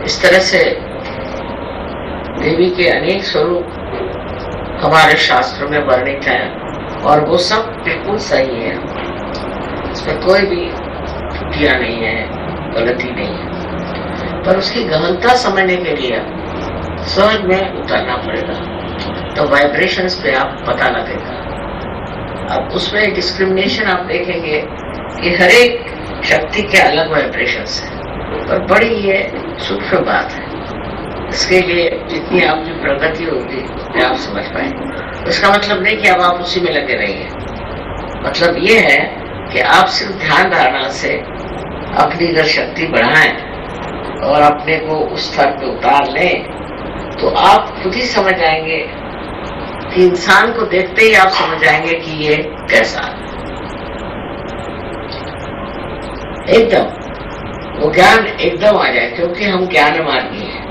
इस तरह से देवी के अनेक स्वरूप हमारे शास्त्रों में वर्णित हैं और वो सब बिल्कुल सही है, इसमें कोई भी त्रुटियां नहीं है, गलती नहीं है। पर उसकी गहनता समझने के लिए सहज में उतरना पड़ेगा, तो वाइब्रेशंस पे आप पता लगेगा। अब उसमें डिस्क्रिमिनेशन आप देखेंगे कि हर एक शक्ति के अलग वाइब्रेशंस हैं, पर बड़ी ये सूक्ष्म बात है। इसके लिए जितनी आपकी प्रगति होगी उतने आप समझ पाएंगे। इसका मतलब नहीं कि अब आप उसी में लगे रहिए, मतलब ये है कि आप सिर्फ ध्यान धारणा से अपनी अगर शक्ति बढ़ाएं और अपने को उस स्तर पे उतार लें, तो आप खुद ही समझ आएंगे कि इंसान को देखते ही आप समझ आएंगे कि ये कैसा है। एकदम वो ज्ञान एकदम आ जाए, क्योंकि हम ज्ञान मार्गी हैं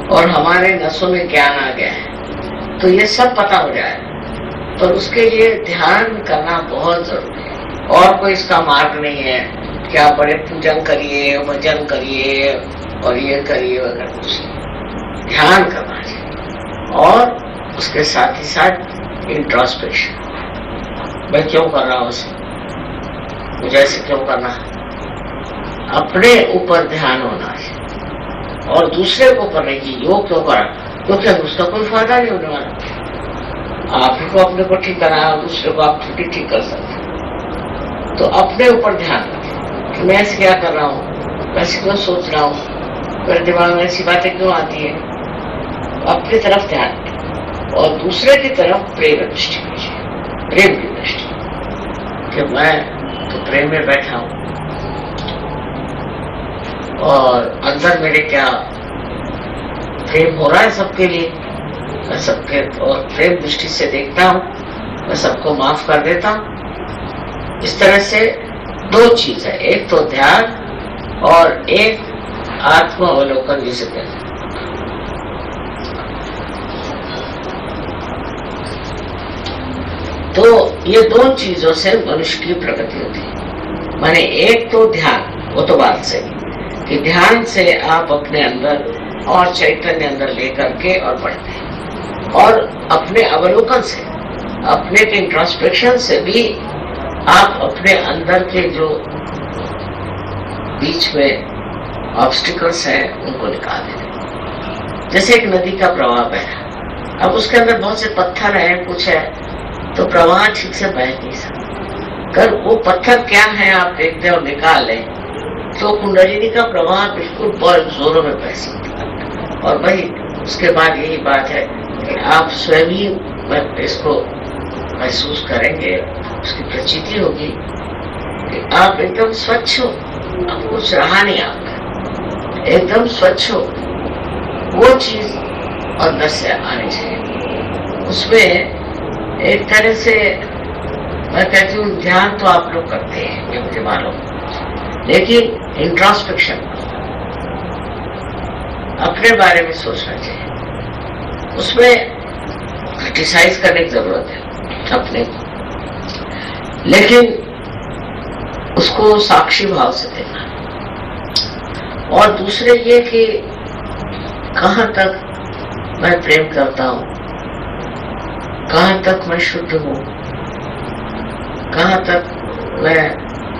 और हमारे नसों में ज्ञान आ गया है, तो ये सब पता हो जाए। पर उसके लिए ध्यान करना बहुत जरूरी है, और कोई इसका मार्ग नहीं है कि आप बड़े पूजन करिए, भजन करिए और ये करिए वगैरह, कुछ नहीं। ध्यान करना चाहिए और उसके साथ ही साथ इंट्रोस्पेक्शन। मैं क्यों कर रहा हूँ उसे, मुझे ऐसे क्यों करना है, अपने ऊपर ध्यान होना है और दूसरे को ऊपर नहीं कि योग क्यों करा, क्योंकि उसका कोई फायदा नहीं होने वाला। आप ही को अपने को ठीक करना है, दूसरे को आप ठीक कर सकते। तो अपने ऊपर ध्यान रखें कि मैं ऐसे क्या कर रहा हूँ, वैसे क्यों सोच रहा हूँ, मेरे दिमाग में ऐसी बातें क्यों आती है। अपनी तरफ ध्यान और दूसरे की तरफ प्रेम दृष्टि कीजिए, प्रेम की दृष्टि कि मैं तो प्रेम में बैठा हूं और अंदर मेरे क्या प्रेम हो रहा है सबके लिए, मैं सबके और प्रेम दृष्टि से देखता हूं, मैं सबको माफ कर देता हूं। इस तरह से दो चीज है, एक तो ध्यान और एक आत्म अवलोकन जिसे कहते हैं। तो ये दो चीजों से मनुष्य की प्रगति होती है। माने एक तो ध्यान, वो तो बात सही कि ध्यान से आप अपने अंदर और चैतन्य अंदर लेकर के और बढ़ते हैं, और अपने अवलोकन से, अपने के इंट्रोस्पेक्शन से भी आप अपने अंदर के जो बीच में ऑब्स्टिकल्स हैं उनको निकाल देते। जैसे एक नदी का प्रवाह बह रहा, अब उसके अंदर बहुत से पत्थर हैं, कुछ है, तो प्रवाह ठीक से बह नहीं सकता। अगर वो पत्थर क्या है आप देखते और निकाल लें, तो कुंडलिनी का प्रवाह बिल्कुल बहुत जोरों में बह सकता है। और वही उसके बाद यही बात है कि आप स्वयं ही इसको महसूस करेंगे, उसकी प्रचिति होगी कि आप एकदम स्वच्छ हो, अब कुछ रहा नहीं आपका, एकदम स्वच्छ हो। वो चीज अंदर से आनी चाहिए। उसमें एक तरह से मैं कहती हूँ ध्यान तो आप लोग करते हैं, ये मुझे मालूम, लेकिन इंट्रोस्पेक्शन अपने बारे में सोचना चाहिए। उसमें क्रिटिसाइज करने की जरूरत है अपने को, लेकिन उसको साक्षी भाव से देखना। और दूसरे ये कि कहाँ तक मैं प्रेम करता हूँ, कहाँ तक मैं शुद्ध हूँ, कहाँ तक मैं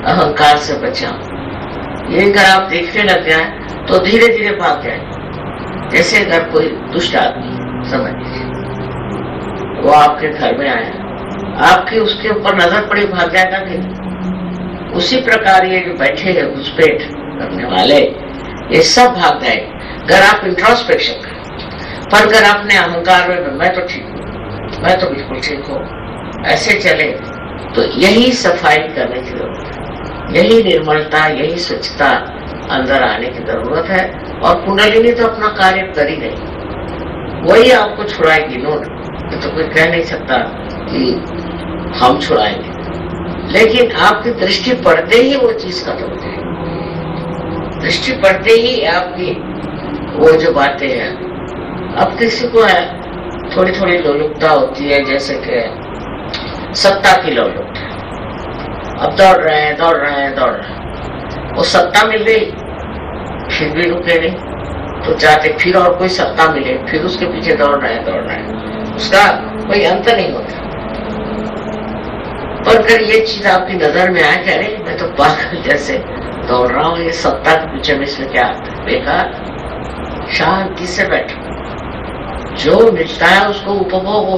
अहंकार से बचा हूँ। ये अगर आप देखने लग जाए तो धीरे धीरे भाग जाए। जैसे अगर कोई दुष्ट आदमी, समझ लीजिए वो आपके घर में आया, आपकी उसके ऊपर नजर पड़ी, भाग जाएगा कि नहीं? उसी प्रकार ये जो बैठे हैं घुसपैठ करने वाले, ये सब भाग जाए अगर आप इंट्रोस्पेक्शन करें। पर अगर आपने अहंकार में मैं तो ठीक हूँ, मैं तो बिल्कुल ठीक हूँ, ऐसे चले, तो यही सफाई करने की जरूरत है, यही निर्मलता, यही स्वच्छता अंदर आने की जरूरत है। और कुंडलिनी तो अपना कार्य कर ही गई, वही आपको छुड़ाएगी। नो, तो कोई कह नहीं सकता कि हम छुड़ाएंगे, लेकिन आपकी दृष्टि पड़ते ही वो चीज खत्म हो जाएगी। दृष्टि पड़ते ही आपकी वो जो बातें हैं, अब किसी को है थोड़ी थोड़ी लोलुपता होती है, जैसे कि सत्ता की लोलुपता, अब दौड़ रहे हैं, वो सत्ता मिल गई फिर भी रुके नहीं, तो चाहते फिर और कोई सत्ता मिले, फिर उसके पीछे दौड़ रहे हैं, उसका कोई अंत नहीं होता। पर अगर ये चीज आपकी नजर में आए कि अरे मैं तो पागल जैसे दौड़ रहा हूँ, ये सत्ता के पीछे में, इसमें क्या आता है, बेकार। शांति से बैठो, जो मिलता है उसको उपभोग हो।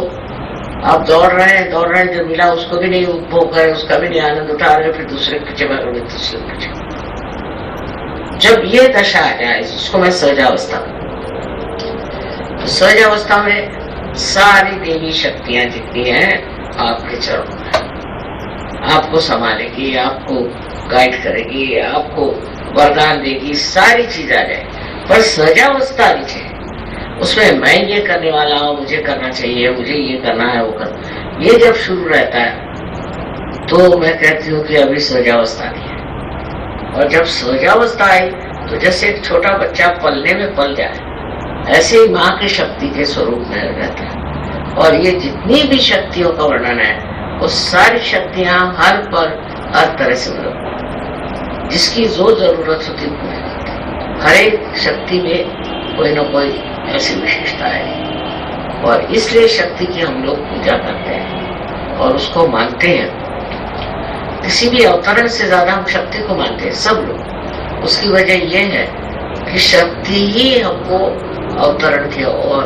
आप दौड़ रहे हैं, जो मिला उसको भी नहीं उपभोग है, उसका भी नहीं आनंद उठा रहे, फिर दूसरे के पीछे भागोगे, दूसरे के पीछे। जब ये दशा आ जाए, उसको मैं सहजावस्था, तो सहजावस्था में सारी देवी शक्तियां जितनी हैं आपके चरणों में, आपको संभालेगी, आपको गाइड करेगी, आपको वरदान देगी, सारी चीज आ जाए। पर सहजावस्था नीचे, उसमें मैं ये करने वाला हूँ, मुझे करना चाहिए, मुझे ये करना है, वो करना, ये जब शुरू रहता है तो मैं कहती हूँ कि अभी सहजावस्था नहीं है। और जब सहजावस्था आई तो जैसे एक छोटा बच्चा पलने में पल जाए, ऐसे ही माँ की शक्ति के स्वरूप में रहता है। और ये जितनी भी शक्तियों का वर्णन है, वो सारी शक्तियां हर पर हर तरह से मिलती, जिसकी जो जरूरत होती है, हर एक शक्ति में कोई ना कोई ऐसी विशेषता है। और इसलिए शक्ति की हम लोग पूजा करते हैं और उसको मानते हैं। किसी भी अवतरण से ज्यादा हम शक्ति को मानते हैं सब लोग। उसकी वजह यह है कि शक्ति ही हमको अवतरण की ओर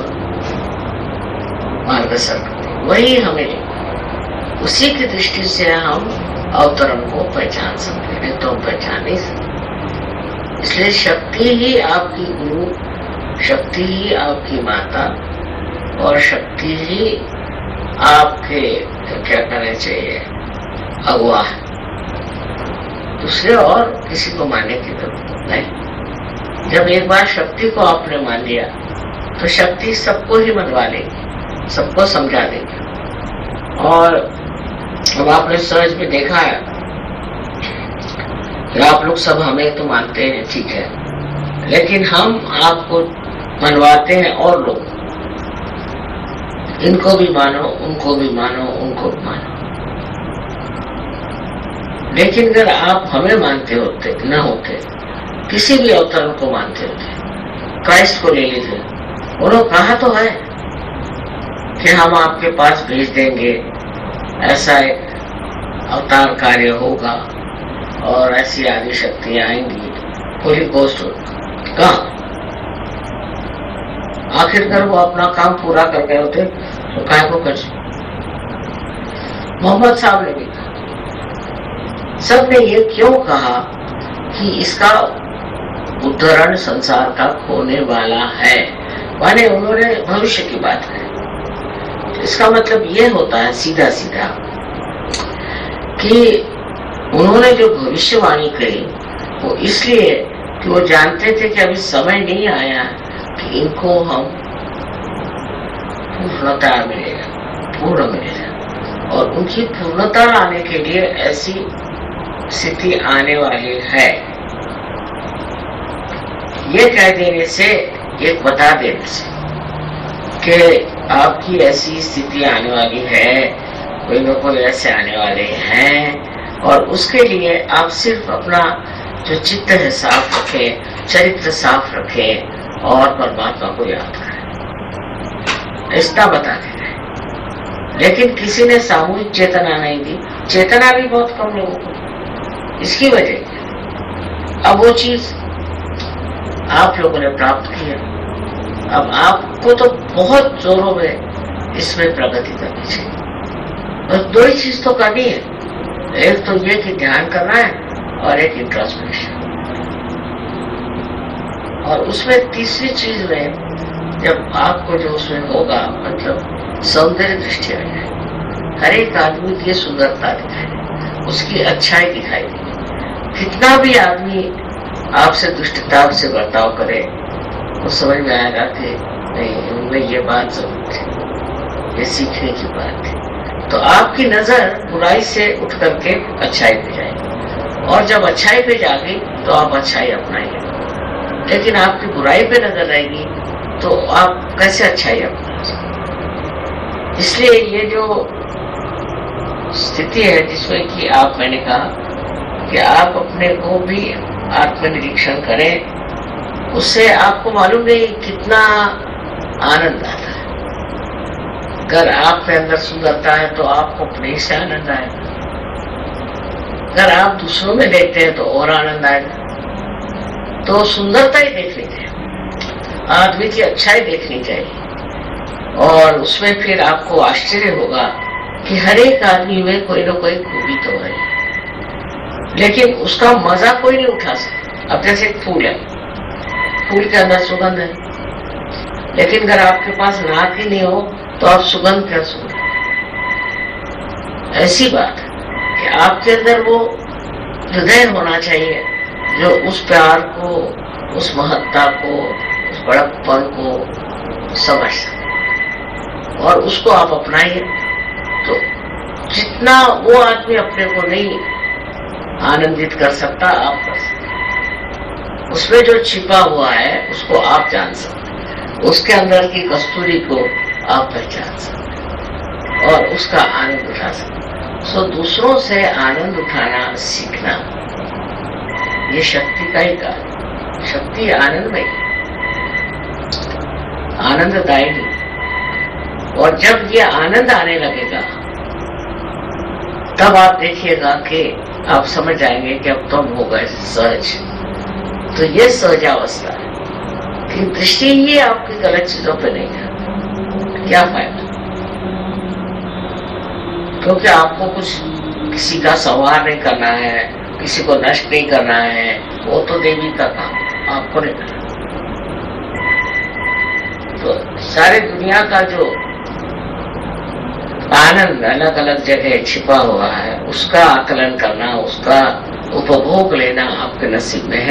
मार्गदर्शन करती है, वही हमें, उसी की दृष्टि से हम अवतरण को पहचान सकते हैं, तो हम पहचान नहीं सकते। इसलिए शक्ति ही आपकी गुरु, शक्ति ही आपकी माता, और शक्ति ही आपके क्या करना चाहिए, अगुआ है। दूसरे और किसी को मानने की जरूरत नहीं। जब एक बार शक्ति को आपने मान लिया तो शक्ति सबको ही मनवा लेगी, सबको समझा देगी। और अब आपने सहज में देखा है कि आप लोग सब हमें तो मानते हैं, ठीक है, लेकिन हम आपको मनवाते हैं और लोग, इनको भी मानो, उनको भी मानो, उनको भी मानो। लेकिन अगर आप हमें मानते होते, न होते, किसी भी अवतरण को मानते होते, क्राइस्ट को ले लीजिए, उन्होंने कहा तो है कि हम आपके पास भेज देंगे, ऐसा एक अवतार कार्य होगा और ऐसी आदि शक्तियां आएंगी, पूरी गोष्ट होगी। कहा आखिरकार वो अपना काम पूरा कर गए होते तो काय को कर। मोहम्मद साहब ने भी कहा, सबने ये क्यों कहा कि इसका उद्धरण संसार का खोने वाला है, माने उन्होंने भविष्य की बात कही। इसका मतलब ये होता है सीधा सीधा कि उन्होंने जो भविष्यवाणी कही वो इसलिए कि वो जानते थे कि अभी समय नहीं आया कि इनको हम पूर्णता मिलेगा, पूर्ण मिलेगा। और उनकी पूर्णता लाने के लिए ऐसी स्थिति आने वाली है, ये कह देने से, ये बता देने से कि आपकी ऐसी स्थिति आने वाली है, कोई न कोई ऐसे आने वाले हैं, और उसके लिए आप सिर्फ अपना जो चित्त है साफ रखें, चरित्र साफ रखें और परमात्मा को याद करें, इतना बता देना है। लेकिन किसी ने सामूहिक चेतना नहीं दी, चेतना भी बहुत कम लोगों को। इसकी वजह अब वो चीज आप लोगों ने प्राप्त की है, अब आपको तो बहुत जोरों में इसमें प्रगति करनी चाहिए। बस दो ही चीज तो करनी है, एक तो ये कि ध्यान करना है और एक इंट्रोस्पेक्शन। और उसमें तीसरी चीज में जब आपको जो उसमें होगा, मतलब सौंदर्य दृष्टि आ जाए, हर एक आदमी की सुंदरता दिखाई, उसकी अच्छाई दिखाई देगी। कितना भी आदमी आपसे दुष्टता से बर्ताव करे, वो समझ में आएगा कि नहीं, उनमें ये बात जरूर थी, ये सीखने की बात थी। तो आपकी नजर बुराई से उठ करके अच्छाई पे जाएगी, और जब अच्छाई पे जाएगी तो आप अच्छाई अपनाएंगे। लेकिन आपकी बुराई पे नजर रहेगी तो आप कैसे अच्छाई अपनाएंगे? इसलिए ये जो स्थिति है जिसमें कि आप, मैंने कहा कि आप अपने को भी आत्मनिरीक्षण करें उससे आपको मालूम नहीं कितना आनंद आता है। अगर आपके अंदर सुंदरता है तो आपको अपने से आनंद आएगा, अगर आप दूसरों में देखते हैं तो और आनंद आएगा। तो सुंदरता ही देखनी चाहिए, आदमी की अच्छाई देखनी चाहिए, और उसमें फिर आपको आश्चर्य होगा कि हर एक आदमी में कोई ना कोई खूबी तो है, लेकिन उसका मजा कोई नहीं उठा सकता। अब जैसे एक फूल है, फूल के अंदर सुगंध है, लेकिन अगर आपके पास नाक ही नहीं हो तो आप सुगंध क्या सुन। ऐसी बात है कि आपके अंदर वो हृदय होना चाहिए जो उस प्यार को, उस महत्ता को, उस बड़प्पन को समझ सके, और उसको आप अपनाइए। तो जितना वो आदमी अपने को नहीं आनंदित कर सकता, आप कर सकते। उसमें जो छिपा हुआ है उसको आप जान सकते, उसके अंदर की कस्तूरी को आप पहचान सकते और उसका आनंद उठा सकते। सो दूसरों से आनंद उठाना सीखना, ये शक्ति का ही कार्य। शक्ति आनंदमय, आनंददायी, और जब ये आनंद आने लगेगा तब आप देखिएगा कि आप समझ जाएंगे कि अब तुम हो गए सहज। तो ये सहजावस्था है कि दृष्टि ही आपकी गलत चीजों पे नहीं है, क्या फायदा? क्योंकि आपको कुछ किसी का संहार नहीं करना है, किसी को नष्ट नहीं करना है, वो तो देवी का काम, आपको नहीं करना। तो सारी दुनिया का जो आनंद अलग अलग जगह छिपा हुआ है, उसका आकलन करना, उसका उपभोग लेना आपके नसीब में है।